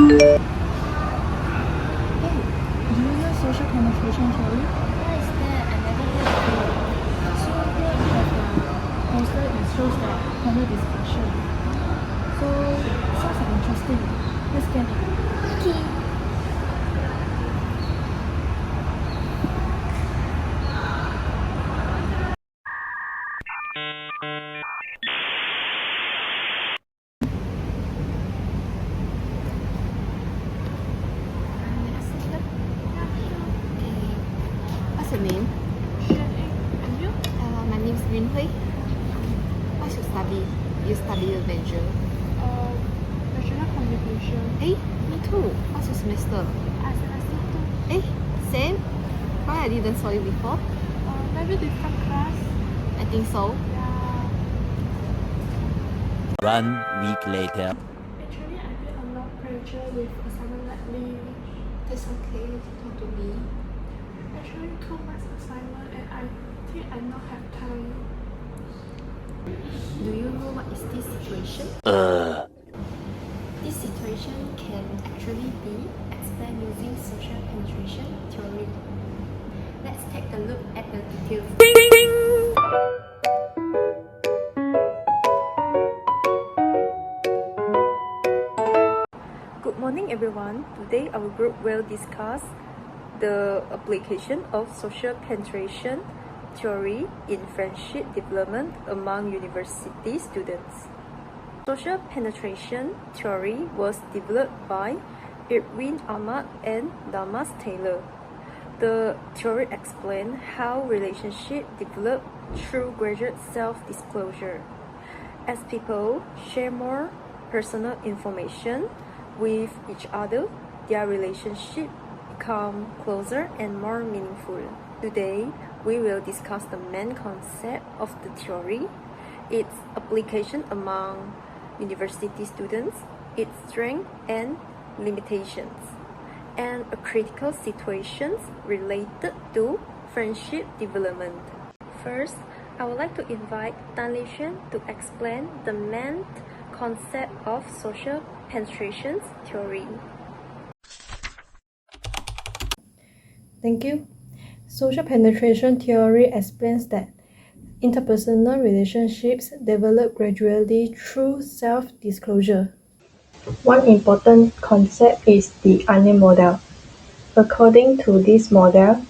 Hey, do you know social penetration theory? What is that? I never heard of it. So here we have a poster that shows the panel discussion. So sounds like interesting. Let's get it. Okay. What's your name? And you? My name is Rin Hui. What you study? You study a major. National communication. Me too. What's your semester? Semester 2. Same? Why I didn't saw you before? Maybe different class. I think so. Yeah. 1 week later. Actually, I feel a lot of pressure with assignment lately. That's okay. Talk to me. Actually, too much assignment and I think I not have time. Do you know what is this situation? This situation can actually be explained using social penetration theory. Let's take a look at the details. Good morning everyone. Today our group will discuss the application of social penetration theory in friendship development among university students. Social penetration theory was developed by Irwin Ahmad and Damas Taylor. The theory explains how relationships develop through gradual self-disclosure. As people share more personal information with each other, their relationship become closer and more meaningful. Today, we will discuss the main concept of the theory, its application among university students, its strengths and limitations, and a critical situations related to friendship development. First, I would like to invite Tan Li Xuan to explain the main concept of social penetration theory. Thank you. Social penetration theory explains that interpersonal relationships develop gradually through self-disclosure. One important concept is the onion model. According to this model,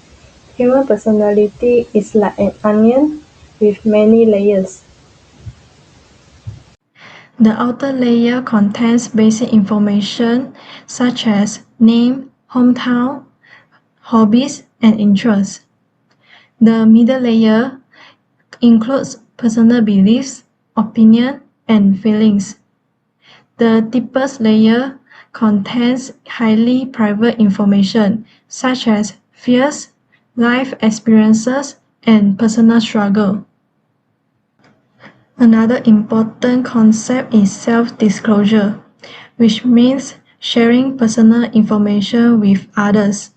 human personality is like an onion with many layers. The outer layer contains basic information such as name, hometown, hobbies, and interests. The middle layer includes personal beliefs, opinion, and feelings. The deepest layer contains highly private information such as fears, life experiences, and personal struggle. Another important concept is self-disclosure, which means sharing personal information with others.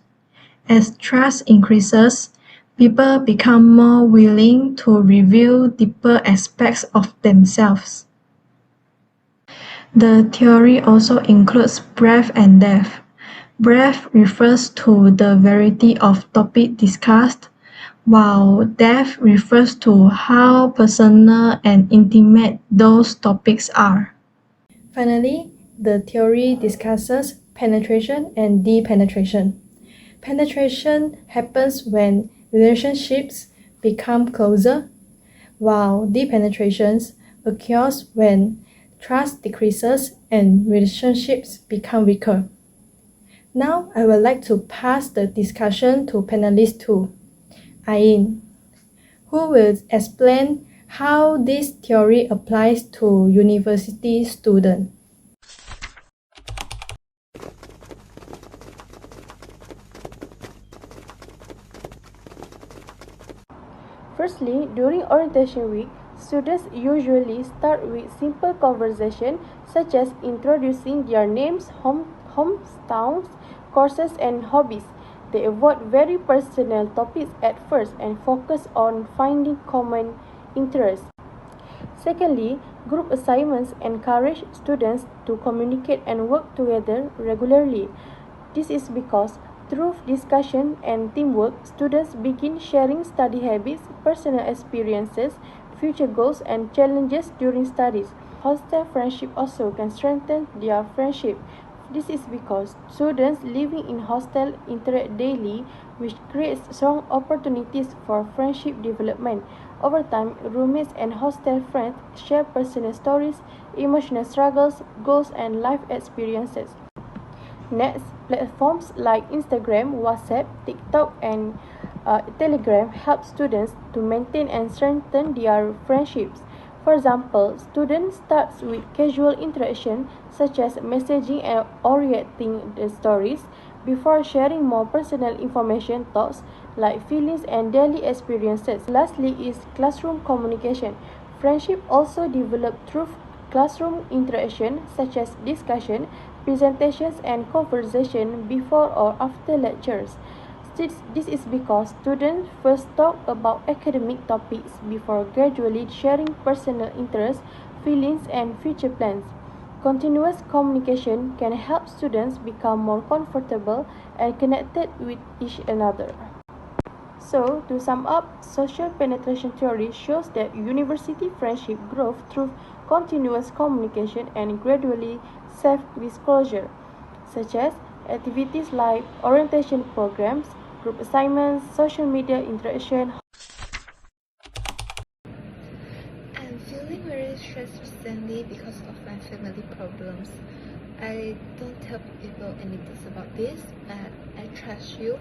As trust increases, people become more willing to reveal deeper aspects of themselves. The theory also includes breadth and depth. Breadth refers to the variety of topics discussed, while depth refers to how personal and intimate those topics are. Finally, the theory discusses penetration and depenetration. Penetration happens when relationships become closer, while depenetration occurs when trust decreases and relationships become weaker. Now, I would like to pass the discussion to panelist 2, Ayin, who will explain how this theory applies to university students. Firstly, during orientation week, students usually start with simple conversation such as introducing their names, hometowns, courses, and hobbies. They avoid very personal topics at first and focus on finding common interests. Secondly, group assignments encourage students to communicate and work together regularly. This is because through discussion and teamwork, students begin sharing study habits, personal experiences, future goals, and challenges during studies. Hostel friendship also can strengthen their friendship. This is because students living in hostel interact daily, which creates strong opportunities for friendship development. Over time, roommates and hostel friends share personal stories, emotional struggles, goals, and life experiences. Next, platforms like Instagram, WhatsApp, TikTok, and Telegram help students to maintain and strengthen their friendships. For example, students start with casual interaction such as messaging or reacting the stories before sharing more personal information, thoughts like feelings and daily experiences. Lastly is classroom communication. Friendship also developed through classroom interaction such as discussion, presentations, and conversation before or after lectures. This is because students first talk about academic topics before gradually sharing personal interests, feelings, and future plans. Continuous communication can help students become more comfortable and connected with each another. So, to sum up, social penetration theory shows that university friendship grows through continuous communication and gradually self-disclosure, such as activities like orientation programs, group assignments, social media interaction. I'm feeling very stressed recently because of my family problems. I don't tell people anything about this, but I trust you.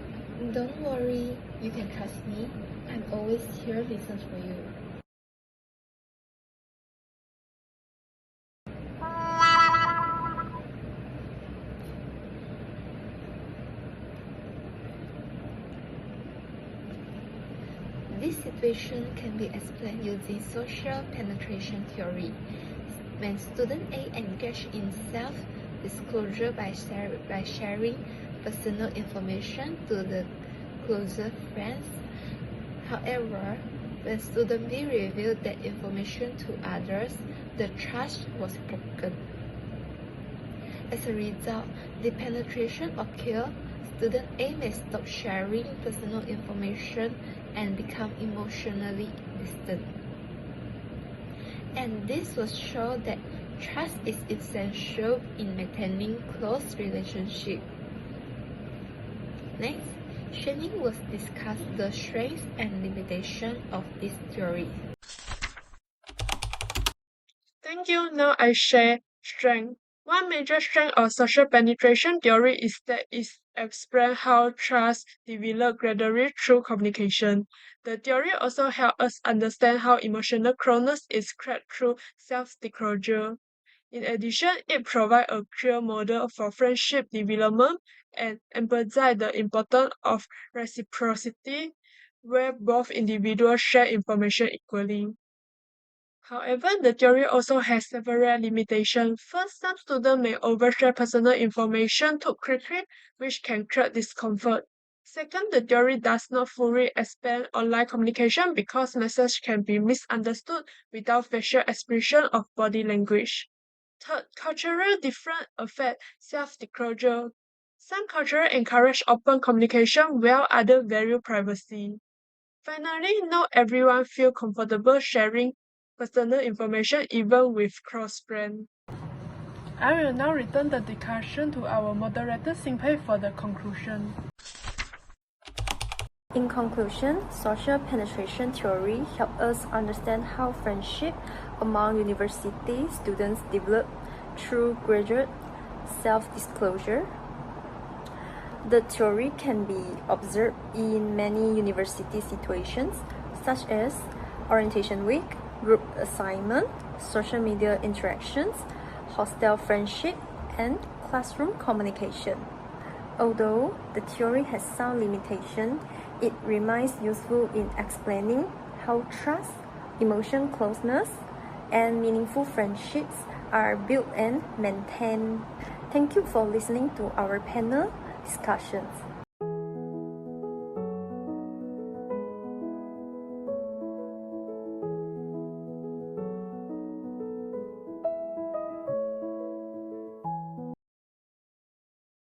Don't worry, you can trust me. I'm always here to listen for you. This situation can be explained using social penetration theory. When student A engage in self-disclosure by sharing personal information to the closer friends. However, when student B revealed that information to others, the trust was broken. As a result, the penetration occurs. Student A may stop sharing personal information and become emotionally distant. And this was shown that trust is essential in maintaining close relationships. Next, Shannon will discuss the strengths and limitations of this theory. Thank you. Now I share strength. One major strength of social penetration theory is that it explains how trust develops gradually through communication. The theory also helps us understand how emotional closeness is created through self-disclosure. In addition, it provides a clear model for friendship development and emphasizes the importance of reciprocity, where both individuals share information equally. However, the theory also has several limitations. First, some students may overshare personal information too quickly, which can create discomfort. Second, the theory does not fully explain online communication because messages can be misunderstood without facial expression of body language. Third, cultural difference affect self-disclosure. Some cultures encourage open communication while others value privacy. Finally, not everyone feels comfortable sharing personal information even with close friends. I will now return the discussion to our moderator Xingpei for the conclusion. In conclusion, social penetration theory helps us understand how friendship among university students develop through gradual self-disclosure. The theory can be observed in many university situations, such as orientation week, group assignment, social media interactions, hostel friendship, and classroom communication. Although the theory has some limitations, it remains useful in explaining how trust, emotional closeness, and meaningful friendships are built and maintained. Thank you for listening to our panel discussions.